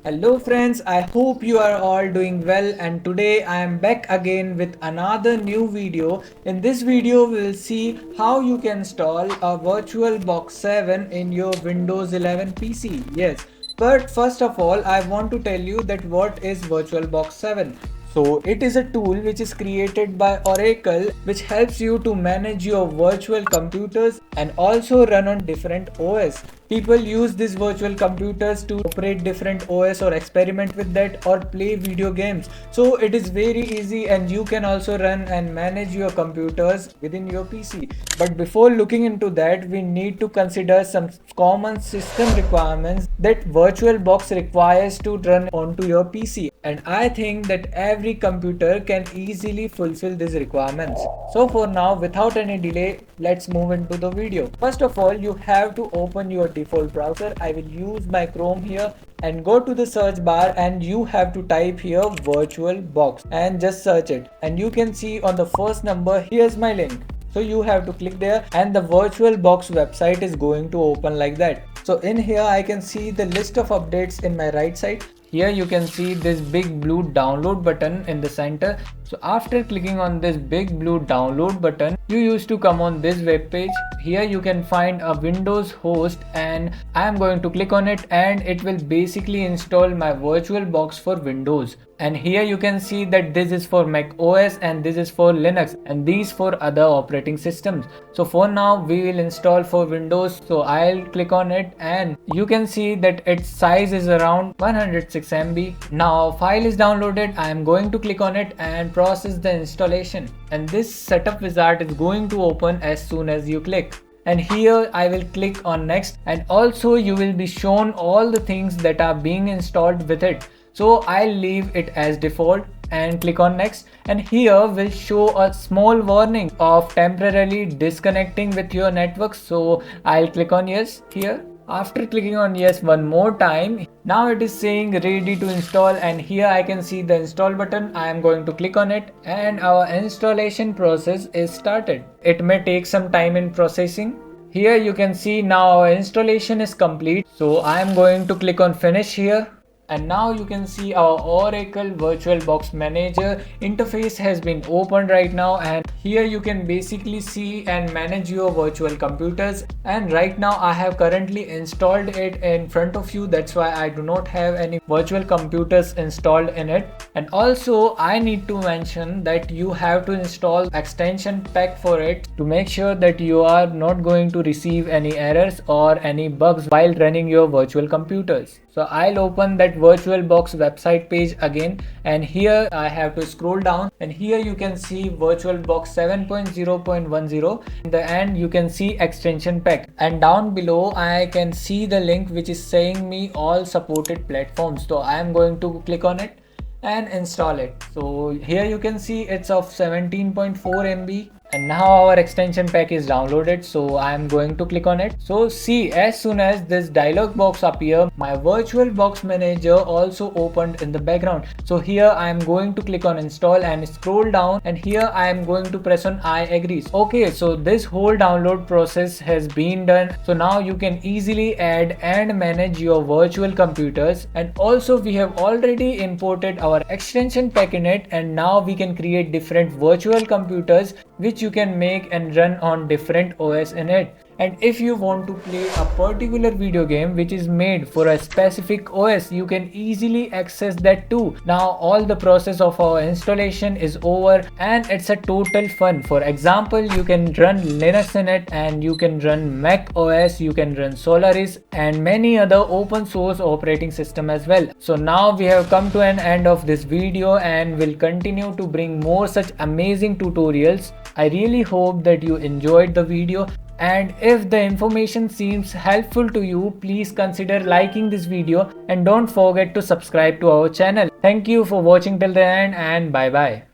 Hello friends, I hope you are all doing well, and today I am back again with another new video. In this video we will see how you can install a VirtualBox 7 in your Windows 11 PC. Yes, but first of all I want to tell you that what is VirtualBox 7. So it is a tool which is created by Oracle which helps you to manage your virtual computers and also run on different OS. People use these virtual computers to operate different OS or experiment with that or play video games. So it is very easy and you can also run and manage your computers within your PC. But before looking into that, we need to consider some common system requirements that VirtualBox requires to run onto your PC. And I think that every computer can easily fulfill these requirements. So for now, without any delay, let's move into the video. First of all, you have to open your default browser. I will use my Chrome here and go to the search bar and you have to type here VirtualBox and just search it. And you can see on the first number, here's my link. So you have to click there and the VirtualBox website is going to open like that. So in here I can see the list of updates in my right side. Here you can see this big blue download button in the center. So after clicking on this big blue download button, you used to come on this web page. Here you can find a Windows host and I am going to click on it and it will basically install my VirtualBox for Windows. And here you can see that this is for Mac OS and this is for Linux and these for other operating systems. So for now we will install for Windows. So I'll click on it and you can see that its size is around 106 MB. Now file is downloaded. I am going to click on it and process the installation. And this setup wizard is going to open as soon as you click. And here I will click on next and also you will be shown all the things that are being installed with it. So I'll leave it as default and click on next, and here will show a small warning of temporarily disconnecting with your network. So I'll click on yes here. After clicking on yes one more time, now it is saying ready to install and here I can see the install button. I am going to click on it and our installation process is started. It may take some time in processing. Here you can see now our installation is complete. So I am going to click on finish here. And now you can see our Oracle VirtualBox Manager interface has been opened right now, and here you can basically see and manage your virtual computers. And right now I have currently installed it in front of you, that's why I do not have any virtual computers installed in it. And also I need to mention that you have to install extension pack for it to make sure that you are not going to receive any errors or any bugs while running your virtual computers. So I'll open that VirtualBox website page again and here I have to scroll down and here you can see VirtualBox 7.0.10. In the end you can see extension pack and down below I can see the link which is saying me all supported platforms. So I am going to click on it and install it. So here you can see it's of 17.4 MB. And now our extension pack is downloaded, so I am going to click on it. So see, as soon as this dialog box appears, my VirtualBox Manager also opened in the background. So here I am going to click on install and scroll down and here I am going to press on I agree. Okay, so this whole download process has been done. So now you can easily add and manage your virtual computers, and also we have already imported our extension pack in it, and now we can create different virtual computers which you can make and run on different OS in it. And if you want to play a particular video game which is made for a specific OS, you can easily access that too. Now all the process of our installation is over and it's a total fun. For example, you can run Linux in it and you can run Mac OS, you can run Solaris and many other open source operating system as well. So now we have come to an end of this video and will continue to bring more such amazing tutorials. I really hope that you enjoyed the video. And if the information seems helpful to you, please consider liking this video and don't forget to subscribe to our channel. Thank you for watching till the end and bye bye.